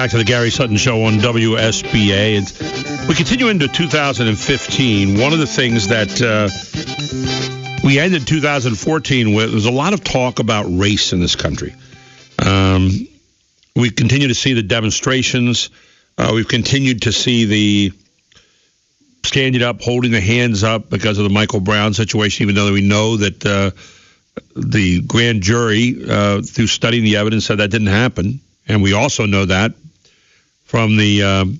back to the Gary Sutton Show on WSBA. We continue into 2015. One of the things that we ended 2014 with was a lot of talk about race in this country. We continue to see the demonstrations. We've continued to see the standing up, holding the hands up because of the Michael Brown situation, even though we know that the grand jury, through studying the evidence, said that didn't happen. And we also know that from the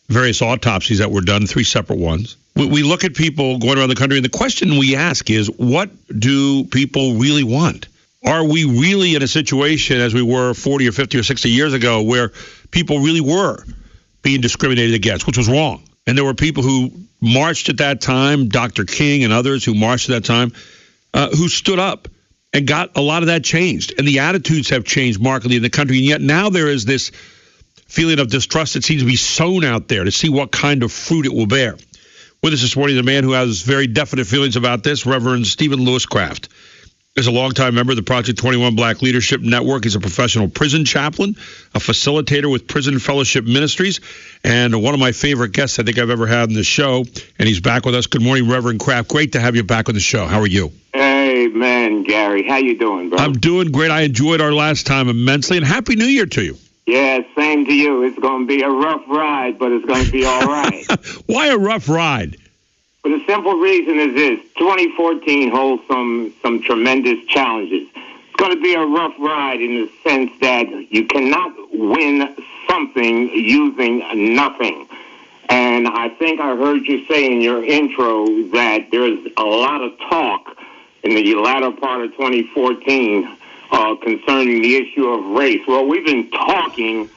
various autopsies that were done, 3 separate ones. We look at people going around the country, and the question we ask is, what do people really want? Are we really in a situation as we were 40 or 50 or 60 years ago where people really were being discriminated against, which was wrong? And there were people who marched at that time, Dr. King and others who marched at that time, who stood up and got a lot of that changed. And the attitudes have changed markedly in the country. And yet now there is this feeling of distrust that seems to be sown out there to see what kind of fruit it will bear. With us this morning, the man who has very definite feelings about this, Reverend Steven Louis Craft. Is a longtime member of the Project 21 Black Leadership Network. He's a professional prison chaplain, a facilitator with Prison Fellowship Ministries, and one of my favorite guests I think I've ever had on the show. And he's back with us. Good morning, Reverend Craft. Great to have you back on the show. How are you? Hey, man, Gary. How you doing, bro? I'm doing great. I enjoyed our last time immensely, and Happy New Year to you. Yeah, same to you. It's going to be a rough ride, but it's going to be all right. Why a rough ride? For the simple reason is this: 2014 holds some tremendous challenges. It's going to be a rough ride in the sense that you cannot win something using nothing. And I think I heard you say in your intro that there's a lot of talk in the latter part of 2014 concerning the issue of race. Well, we've been talking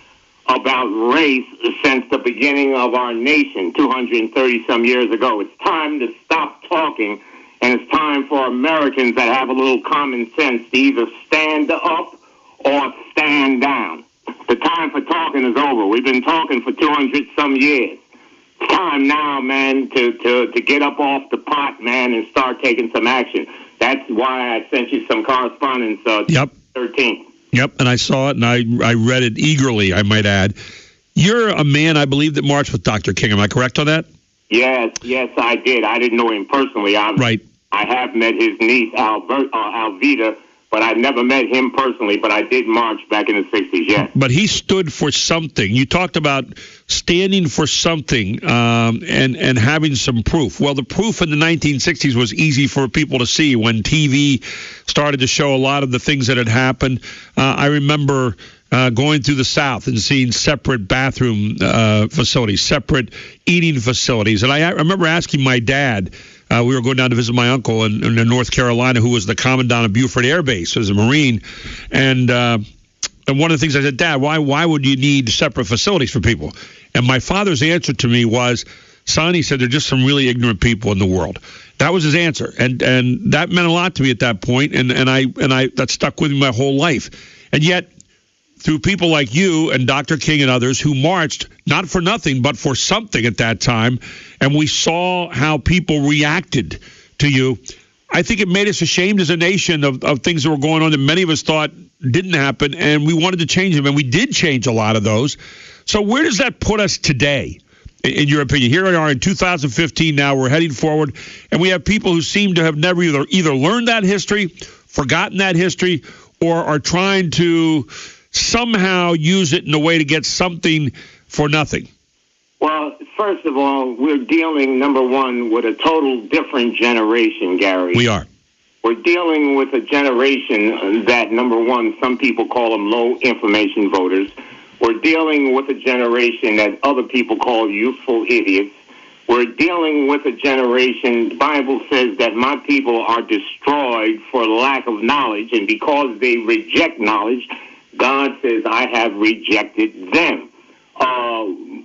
about race since the beginning of our nation 230-some years ago. It's time to stop talking, and it's time for Americans that have a little common sense to either stand up or stand down. The time for talking is over. We've been talking for 200-some years. It's time now, man, to get up off the pot, man, and start taking some action. That's why I sent you some correspondence 13th. Yep, and I saw it, and I read it eagerly, I might add. You're a man, I believe, that marched with Dr. King. Am I correct on that? Yes, I did. I didn't know him personally. Right. I have met his niece, Alvita, but I never met him personally, but I did march back in the 60s, yes. But he stood for something. You talked about standing for something and having some proof. Well, the proof in the 1960s was easy for people to see when TV started to show a lot of the things that had happened. I remember going through the South and seeing separate bathroom facilities, separate eating facilities. And I remember asking my dad, we were going down to visit my uncle in North Carolina, who was the commandant of Beaufort Air Base as a Marine. And one of the things I said, Dad, why would you need separate facilities for people? And my father's answer to me was, son, he said, they're just some really ignorant people in the world. That was his answer. And that meant a lot to me at that point. And I that stuck with me my whole life. And yet, through people like you and Dr. King and others who marched, not for nothing, but for something at that time, and we saw how people reacted to you, I think it made us ashamed as a nation of things that were going on that many of us thought didn't happen, and we wanted to change them, and we did change a lot of those. So where does that put us today, in your opinion? Here we are in 2015 now, we're heading forward, and we have people who seem to have never either learned that history, forgotten that history, or are trying to somehow use it in a way to get something for nothing. Well, first of all, we're dealing, number one, with a total different generation, Gary. We are. We're dealing with a generation that, number one, some people call them low information voters. We're dealing with a generation that other people call youthful idiots. We're dealing with a generation, the Bible says that my people are destroyed for lack of knowledge, and because they reject knowledge, God says, I have rejected them.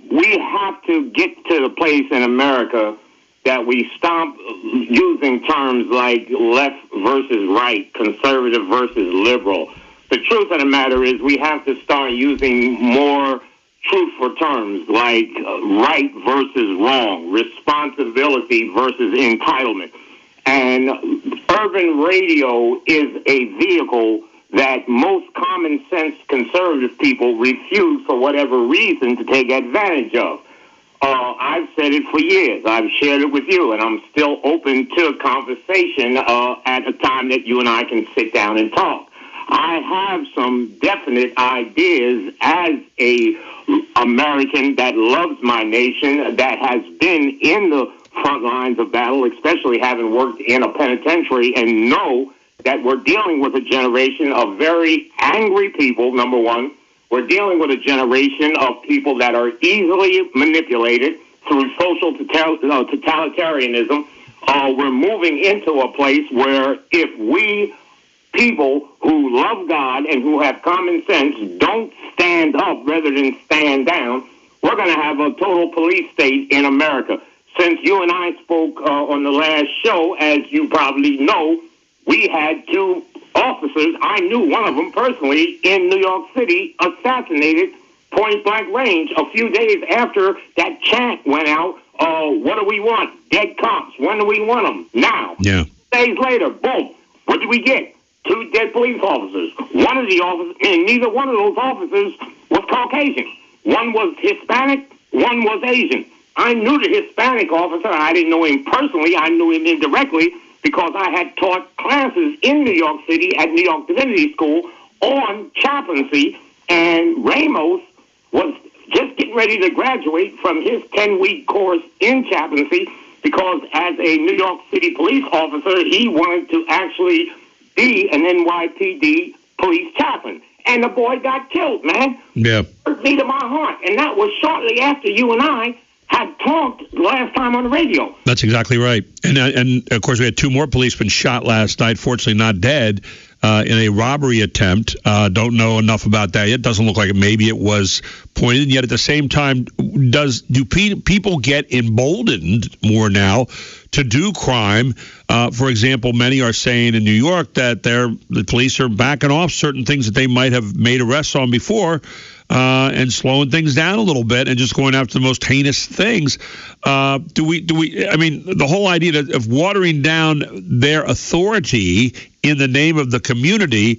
We have to get to the place in America that we stop using terms like left versus right, conservative versus liberal. The truth of the matter is we have to start using more truthful terms like right versus wrong, responsibility versus entitlement. And urban radio is a vehicle that most common sense conservative people refuse for whatever reason to take advantage of. I've said it for years. I've shared it with you, and I'm still open to a conversation at a time that you and I can sit down and talk. I have some definite ideas as a American that loves my nation, that has been in the front lines of battle, especially having worked in a penitentiary, and know that we're dealing with a generation of very angry people, number one. We're dealing with a generation of people that are easily manipulated through social totalitarianism. We're moving into a place where if we people who love God and who have common sense don't stand up rather than stand down, we're going to have a total police state in America. Since you and I spoke on the last show, as you probably know, we had two officers, I knew one of them personally, in New York City, assassinated point-blank range a few days after that chant went out. What do we want? Dead cops. When do we want them? Now. Yeah. Days later, boom. What did we get? 2 dead police officers. One of the officers, and neither one of those officers was Caucasian. One was Hispanic, one was Asian. I knew the Hispanic officer. I didn't know him personally. I knew him indirectly because I had taught classes in New York City at New York Divinity School on chaplaincy, and Ramos was just getting ready to graduate from his 10-week course in chaplaincy because as a New York City police officer, he wanted to actually be an NYPD police chaplain. And the boy got killed, man. Yeah. It hurt me to my heart. And that was shortly after you and I had talked last time on the radio. That's exactly right. And of course, we had 2 more policemen shot last night, fortunately not dead, in a robbery attempt. Don't know enough about that yet. Doesn't look like it. Maybe it was pointed. And yet at the same time, do people get emboldened more now to do crime? For example, many are saying in New York that the police are backing off certain things that they might have made arrests on before, and slowing things down a little bit and just going after the most heinous things. Do we? I mean, the whole idea of watering down their authority in the name of the community,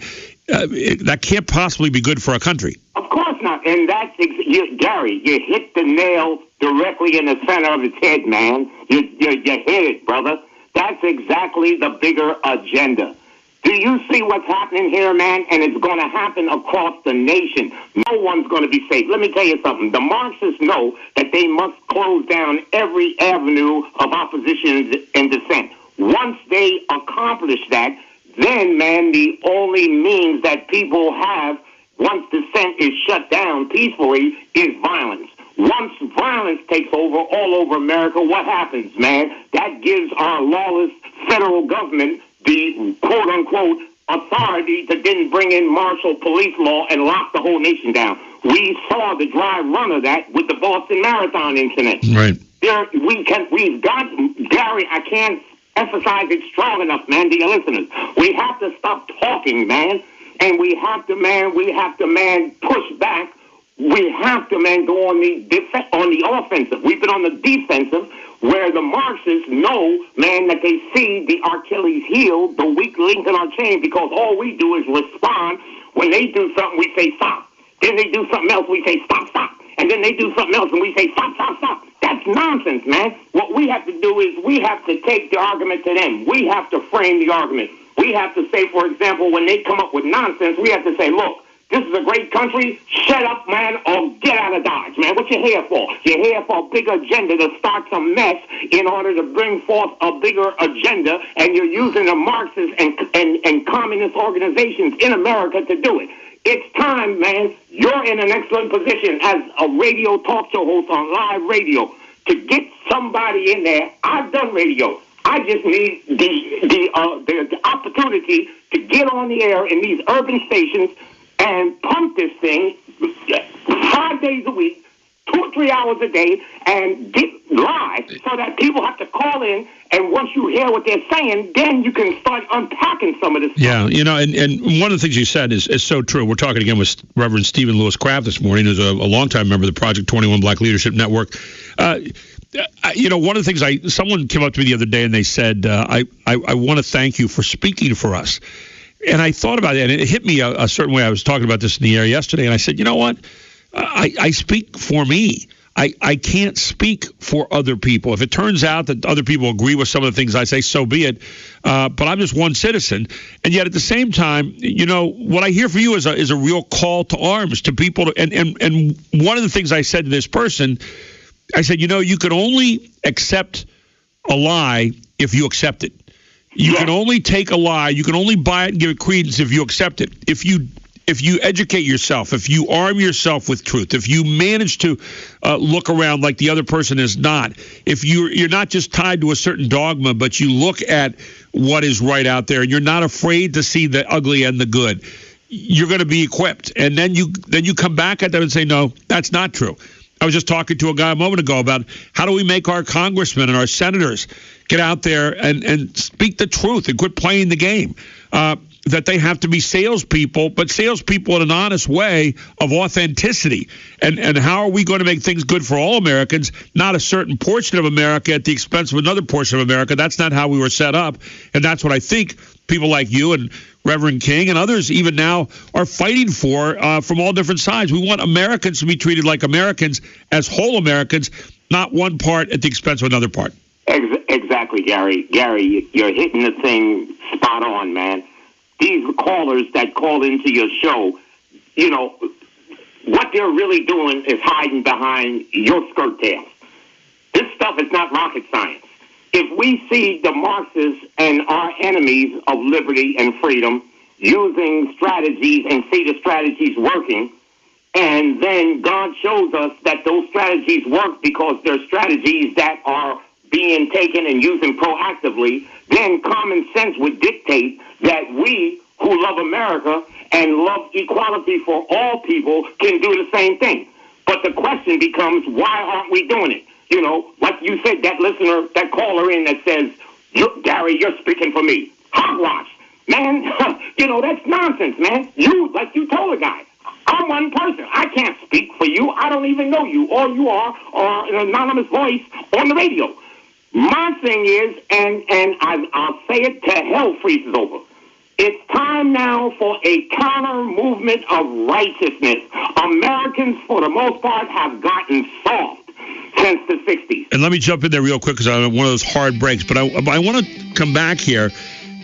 that can't possibly be good for a country. Of course not. And that's Gary. You hit the nail directly in the center of his head, man. You hit it, brother. That's exactly the bigger agenda. Do you see what's happening here, man? And it's going to happen across the nation. No one's going to be safe. Let me tell you something. The Marxists know that they must close down every avenue of opposition and dissent. Once they accomplish that, then, man, the only means that people have, once dissent is shut down peacefully, is violence. Once violence takes over all over America, what happens, man? That gives our lawless federal government the quote-unquote authority to then bring in martial police law and lock the whole nation down. We saw the dry run of that with the Boston Marathon incident. Right. We've got, Gary, I can't emphasize it strong enough, man, to your listeners. We have to stop talking, man, and we have to, man, push back. We have to, man, go on the offensive. We've been on the defensive, where the Marxists know, man, that they see the Achilles heel, the weak link in our chain, because all we do is respond. When they do something, we say stop. Then they do something else, we say stop, stop. And then they do something else, and we say stop, stop, stop. That's nonsense, man. What we have to do is we have to take the argument to them. We have to frame the argument. We have to say, for example, when they come up with nonsense, we have to say, look, this is a great country. Shut up, man, or get out of Dodge, man. What you here for? You're here for a big agenda to start some mess in order to bring forth a bigger agenda, and you're using the Marxist and communist organizations in America to do it. It's time, man. You're in an excellent position as a radio talk show host on live radio to get somebody in there. I've done radio. I just need the opportunity to get on the air in these urban stations and pump this thing 5 days a week, 2 or 3 hours a day, and get live so that people have to call in. And once you hear what they're saying, then you can start unpacking some of this stuff. Yeah, you know, and one of the things you said is so true. We're talking again with Reverend Steven Louis Craft this morning, who's a longtime member of the Project 21 Black Leadership Network. You know, one of the things someone came up to me the other day and they said, I want to thank you for speaking for us. And I thought about it, and it hit me a certain way. I was talking about this in the air yesterday, and I said, you know what? I speak for me. I can't speak for other people. If it turns out that other people agree with some of the things I say, so be it. But I'm just one citizen. And yet at the same time, you know, what I hear from you is a real call to arms to people. And one of the things I said to this person, I said, you know, you can only accept a lie if you accept it. You can only take a lie. You can only buy it and give it credence if you accept it. If you educate yourself, if you arm yourself with truth, if you manage to look around like the other person is not, if you're not just tied to a certain dogma, but you look at what is right out there and you're not afraid to see the ugly and the good, you're going to be equipped. And then you come back at them and say, no, that's not true. I was just talking to a guy a moment ago about how do we make our congressmen and our senators get out there and speak the truth and quit playing the game. That they have to be salespeople, but salespeople in an honest way of authenticity. And how are we going to make things good for all Americans, not a certain portion of America at the expense of another portion of America? That's not how we were set up. And that's what I think people like you and Reverend King and others even now are fighting for from all different sides. We want Americans to be treated like Americans as whole Americans, not one part at the expense of another part. Exactly, Gary. Gary, you're hitting the thing spot on, man. These callers that call into your show, you know, what they're really doing is hiding behind your skirt tails. This stuff is not rocket science. If we see the Marxists and our enemies of liberty and freedom using strategies and see the strategies working, and then God shows us that those strategies work because they're strategies that are being taken and using proactively, then common sense would dictate that we who love America and love equality for all people can do the same thing. But the question becomes, why aren't we doing it? You know, like you said, that listener, that caller in that says, Gary, you're speaking for me. Hogwash. Man, you know, that's nonsense, man. Like you told a guy, I'm one person. I can't speak for you. I don't even know you. All you are an anonymous voice on the radio. My thing is, and I'll say it till hell freezes over, it's time now for a counter movement of righteousness. Americans, for the most part, have gotten soft since the 60s. And let me jump in there real quick because I'm one of those hard breaks. But I want to come back here,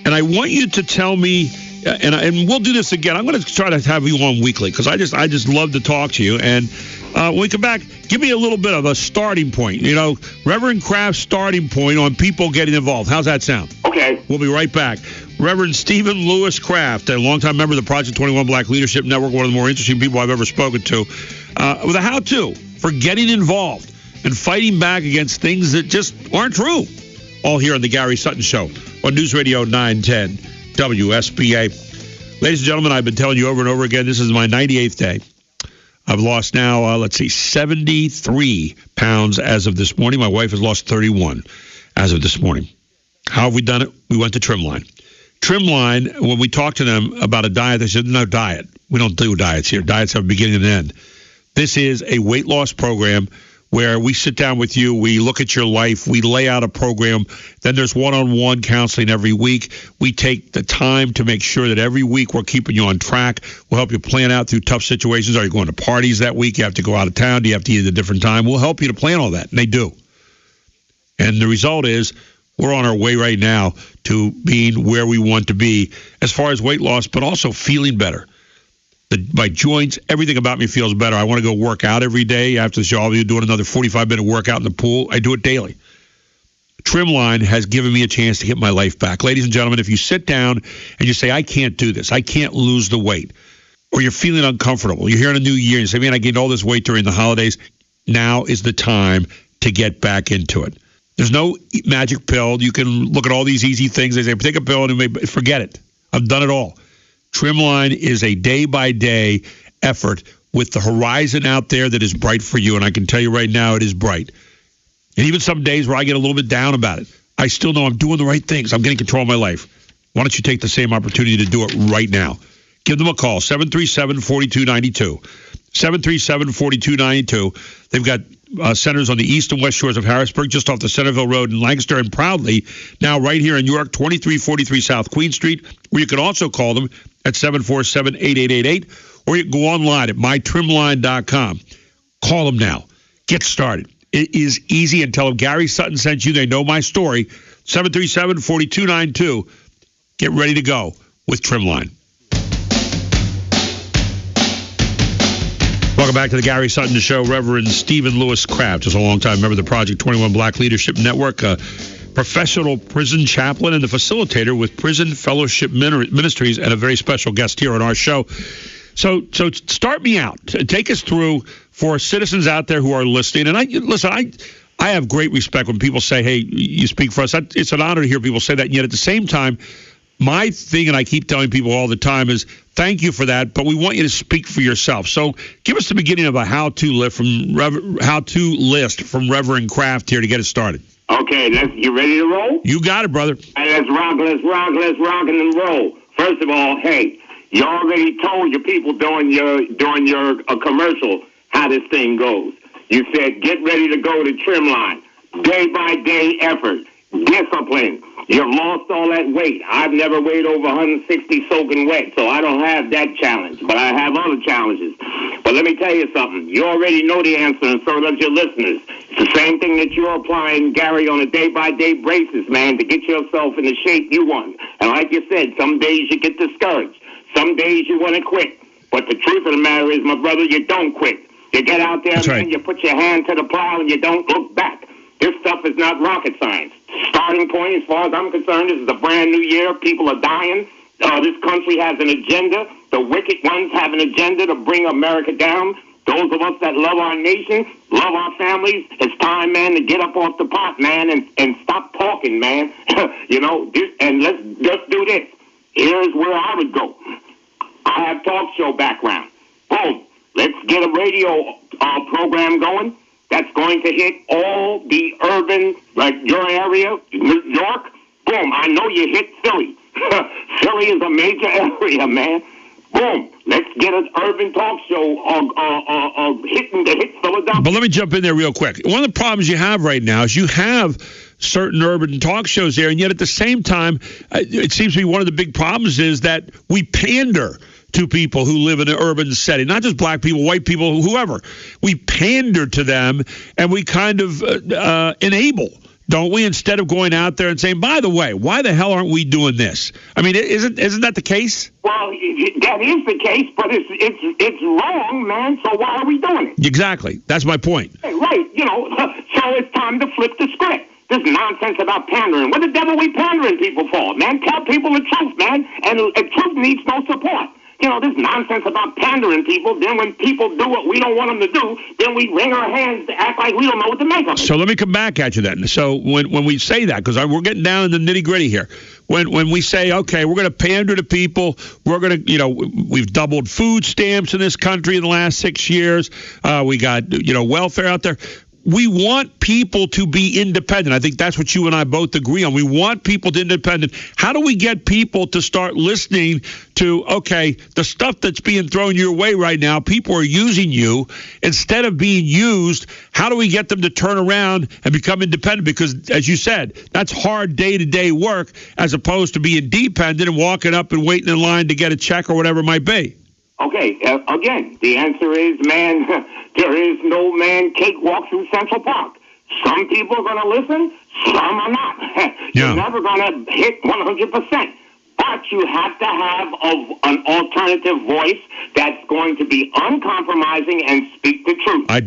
and I want you to tell me, and we'll do this again. I'm going to try to have you on weekly because I just love to talk to you. And when we come back, give me a little bit of a starting point. You know, Reverend Craft's starting point on people getting involved. How's that sound? Okay. We'll be right back. Reverend Steven Louis Craft, a longtime member of the Project 21 Black Leadership Network, one of the more interesting people I've ever spoken to, with a how-to for getting involved and fighting back against things that just aren't true. All here on the Gary Sutton Show on News Radio 910 WSBA. Ladies and gentlemen, I've been telling you over and over again, this is my 98th day. I've lost now, 73 pounds as of this morning. My wife has lost 31 as of this morning. How have we done it? We went to Trimline. Trimline, when we talked to them about a diet, they said, no diet. We don't do diets here. Diets have a beginning and an end. This is a weight loss program where we sit down with you, we look at your life, we lay out a program, then there's one-on-one counseling every week. We take the time to make sure that every week we're keeping you on track. We'll help you plan out through tough situations. Are you going to parties that week? You have to go out of town? Do you have to eat at a different time? We'll help you to plan all that, and they do. And the result is we're on our way right now to being where we want to be as far as weight loss, but also feeling better. My joints, everything about me feels better. I want to go work out every day after the show. I'll be doing another 45-minute workout in the pool. I do it daily. Trimline has given me a chance to get my life back. Ladies and gentlemen, if you sit down and you say, I can't do this, I can't lose the weight, or you're feeling uncomfortable, you're here in a new year and you say, man, I gained all this weight during the holidays, now is the time to get back into it. There's no magic pill. You can look at all these easy things. They say, take a pill and forget it. I've done it all. Trimline is a day-by-day effort with the horizon out there that is bright for you, and I can tell you right now it is bright. And even some days where I get a little bit down about it, I still know I'm doing the right things. I'm getting control of my life. Why don't you take the same opportunity to do it right now? Give them a call, 737-4292. 737-4292. They've got centers on the east and west shores of Harrisburg, just off the Centerville Road in Lancaster, and proudly now right here in York, 2343 South Queen Street, where you can also call them at 747-8888, or you can go online at mytrimline.com. Call them now. Get started. It is easy, and tell them Gary Sutton sent you. They know my story. 737-4292. Get ready to go with Trimline. Welcome back to the Gary Sutton Show. Reverend Steven Louis Craft is a longtime member of the Project 21 Black Leadership Network, a professional prison chaplain and the facilitator with Prison Fellowship Ministries, and a very special guest here on our show. So start me out. Take us through for citizens out there who are listening. And I have great respect when people say, hey, you speak for us. It's an honor to hear people say that. And yet at the same time, my thing, and I keep telling people all the time, is thank you for that, but we want you to speak for yourself. So give us the beginning of a how-to list from Reverend Craft here to get us started. Okay, you ready to roll? You got it, brother. Let's rock and roll. First of all, hey, you already told your people during your commercial how this thing goes. You said, get ready to go to Trimline. Day-by-day effort. Discipline. You've lost all that weight. I've never weighed over 160 soaking wet, so I don't have that challenge. But I have other challenges. But let me tell you something. You already know the answer, and so does your listeners. It's the same thing that you're applying, Gary, on a day-by-day basis, man, to get yourself in the shape you want. And like you said, some days you get discouraged. Some days you want to quit. But the truth of the matter is, my brother, you don't quit. You get out there, man, you put your hand to the plow, and you don't look back. This stuff is not rocket science. Starting point, as far as I'm concerned, this is a brand new year. People are dying. This country has an agenda. The wicked ones have an agenda to bring America down. Those of us that love our nation, love our families, it's time, man, to get up off the pot, man, and stop talking, man. And let's just do this. Here's where I would go. I have talk show background. Boom. Let's get a radio program going. That's going to hit all the urban, like your area, New York. Boom, I know you hit Philly. Philly is a major area, man. Boom, let's get an urban talk show hitting to hit Philadelphia. But let me jump in there real quick. One of the problems you have right now is you have certain urban talk shows there, and yet at the same time, it seems to be one of the big problems is that we pander to people who live in an urban setting, not just black people, white people, whoever. We pander to them, and we kind of enable, don't we, instead of going out there and saying, by the way, why the hell aren't we doing this? I mean, isn't that the case? Well, that is the case, but it's wrong, man, so why are we doing it? Exactly. That's my point. Right. So it's time to flip the script. This nonsense about pandering. What the devil are we pandering people for, man? Tell people the truth, man, and truth needs no support. This nonsense about pandering people, then when people do what we don't want them to do, then we wring our hands to act like we don't know what to make of it. So let me come back at you then. So when we say that, because we're getting down in the nitty-gritty here, when we say, okay, we're going to pander to people, we're going to, we've doubled food stamps in this country in the last 6 years, we got, welfare out there. We want people to be independent. I think that's what you and I both agree on. We want people to be independent. How do we get people to start listening to, okay, the stuff that's being thrown your way right now, people are using you. Instead of being used, how do we get them to turn around and become independent? Because, as you said, that's hard day-to-day work as opposed to being dependent and walking up and waiting in line to get a check or whatever it might be. Okay, again, the answer is, man, there is no man cakewalk through Central Park. Some people are going to listen, some are not. You're never going to hit 100%. But you have to have an alternative voice that's going to be uncompromising and speak the truth. I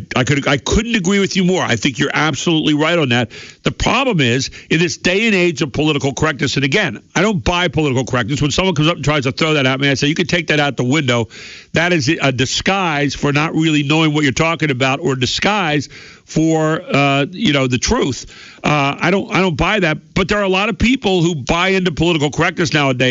couldn't agree with you more. I think you're absolutely right on that. The problem is, in this day and age of political correctness, and again, I don't buy political correctness. When someone comes up and tries to throw that at me, I say, you can take that out the window. That is a disguise for not really knowing what you're talking about, or a disguise for the truth. I don't buy that, but there are a lot of people who buy into political correctness nowadays,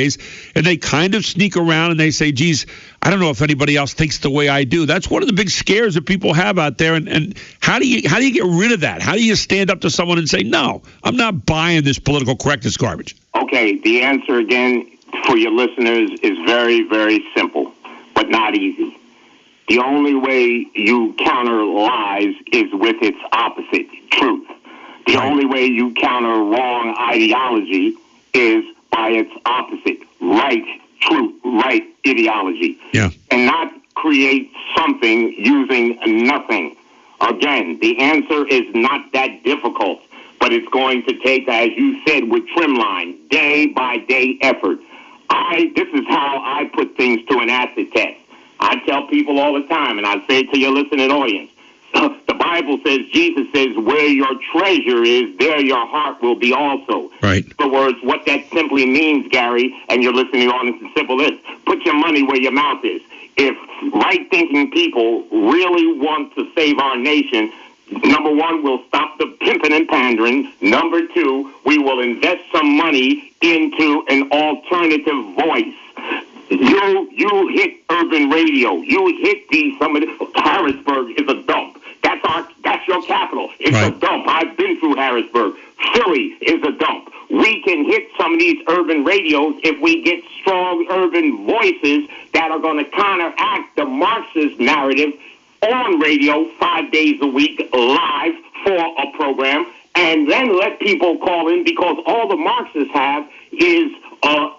and they kind of sneak around and they say, geez, I don't know if anybody else thinks the way I do. That's one of the big scares that people have out there. And how do you get rid of that? How do you stand up to someone and say, no, I'm not buying this political correctness garbage? Okay, the answer again for your listeners is very, very simple, but not easy. the only way you counter lies is with its opposite, truth. The only way you counter wrong ideology is by its opposite, right truth, right ideology. Yeah. And not create something using nothing. Again, the answer is not that difficult, but it's going to take, as you said, with Trimline, day-by-day effort. This is how I put things to an acid test. I tell people all the time, and I say it to your listening audience, the Bible says, Jesus says, where your treasure is, there your heart will be also. Right. In other words, what that simply means, Gary, and your listening audience, is simple this: put your money where your mouth is. If right-thinking people really want to save our nation, number one, we'll stop the pimping and pandering. Number two, we will invest some money into an alternative voice. You hit urban radio. You hit Harrisburg is a dump. That's your capital. It's a dump. I've been through Harrisburg. Philly is a dump. We can hit some of these urban radios if we get strong urban voices that are going to counteract the Marxist narrative on radio 5 days a week live for a program, and then let people call in, because all the Marxists have is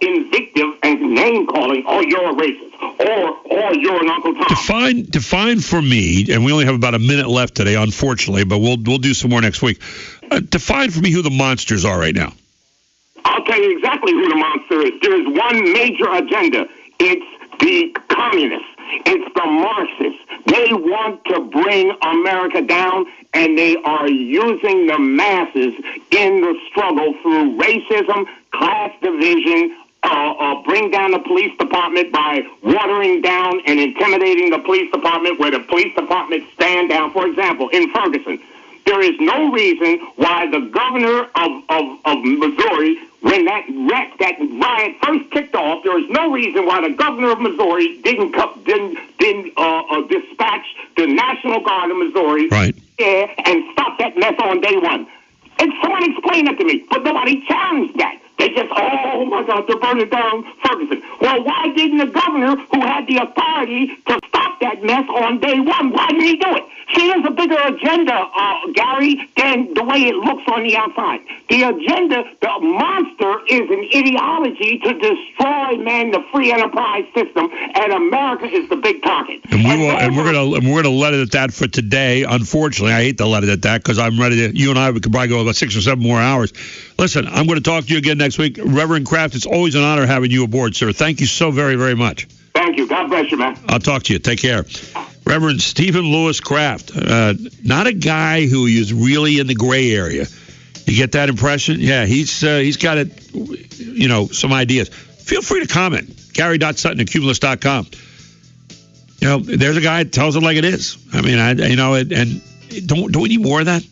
invective and name-calling. Oh, you're a racist. Or you're an Uncle Tom. Define for me, and we only have about a minute left today, unfortunately, but we'll do some more next week. Define for me who the monsters are right now. I'll tell you exactly who the monster is. There is one major agenda. It's the communists. It's the Marxists. They want to bring America down, and they are using the masses in the struggle through racism, class division, bring down the police department by watering down and intimidating the police department where the police department stand down. For example, in Ferguson, there is no reason why the governor of Missouri, when that riot first kicked off, there is no reason why the governor of Missouri didn't dispatch the National Guard of Missouri there and stop that mess on day one. And someone explained that to me, but nobody challenged that. They just, oh my God, they're burning down Ferguson. Well, why didn't the governor, who had the authority to stop that mess on day one, why didn't he do it? See, there's a bigger agenda, Gary, than the way it looks on the outside. The agenda, the monster, is an ideology to destroy, the free enterprise system, and America is the big target. And we're gonna let it at that for today. Unfortunately, I hate to let it at that because I'm ready to. You and I could probably go about 6 or 7 more hours. Listen, I'm going to talk to you again next week, Reverend Craft. It's always an honor having you aboard, sir. Thank you so very, very much. Thank you. God bless you, man. I'll talk to you. Take care. Reverend Steven Louis Craft, not a guy who is really in the gray area. You get that impression? Yeah, he's got it, some ideas. Feel free to comment. Gary.Sutton@Cumulus.com. There's a guy that tells it like it is. I mean, and don't we need more of that?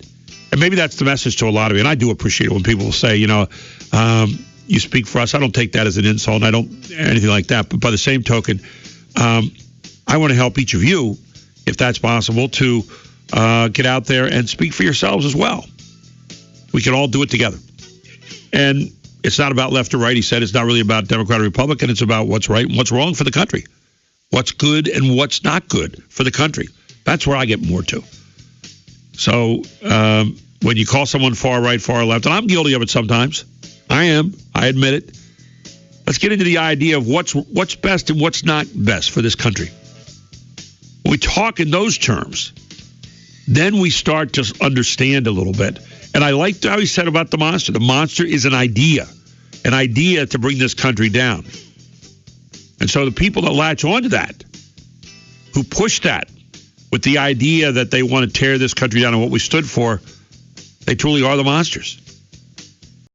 And maybe that's the message to a lot of you. And I do appreciate it when people say, you speak for us. I don't take that as an insult. And I don't anything like that. But by the same token, I want to help each of you, if that's possible, to get out there and speak for yourselves as well. We can all do it together. And it's not about left or right, he said. It's not really about Democrat or Republican. It's about what's right and what's wrong for the country. What's good and what's not good for the country. That's where I get more to. So when you call someone far right, far left, and I'm guilty of it sometimes. I am. I admit it. Let's get into the idea of what's best and what's not best for this country. When we talk in those terms, then we start to understand a little bit. And I liked how he said about the monster. The monster is an idea to bring this country down. And so the people that latch onto that, who push that with the idea that they want to tear this country down and what we stood for, they truly are the monsters.